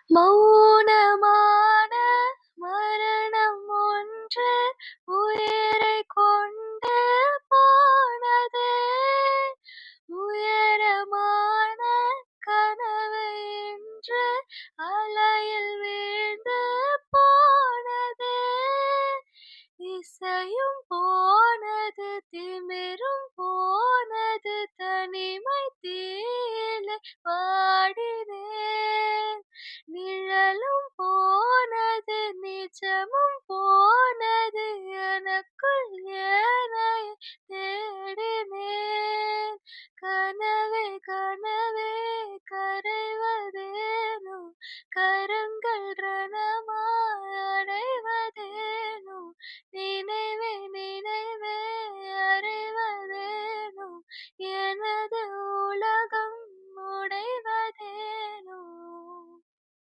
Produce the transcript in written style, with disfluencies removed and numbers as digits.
மௌனமான மரணம் ஒன்று உயிரைக் கொண்டு போனதே. உயரமான கனவு இன்று அலையில் வீழ்ந்து போனதே. இசையும் போனது, திமிரும் போனது, தனிமை தீயிலே வாடினேன். நிழலும் போனது, நிஜமும் போனது, எனக்குள் என்னை தேடினேன். கனவே கனவே கரைவதேனோ கரை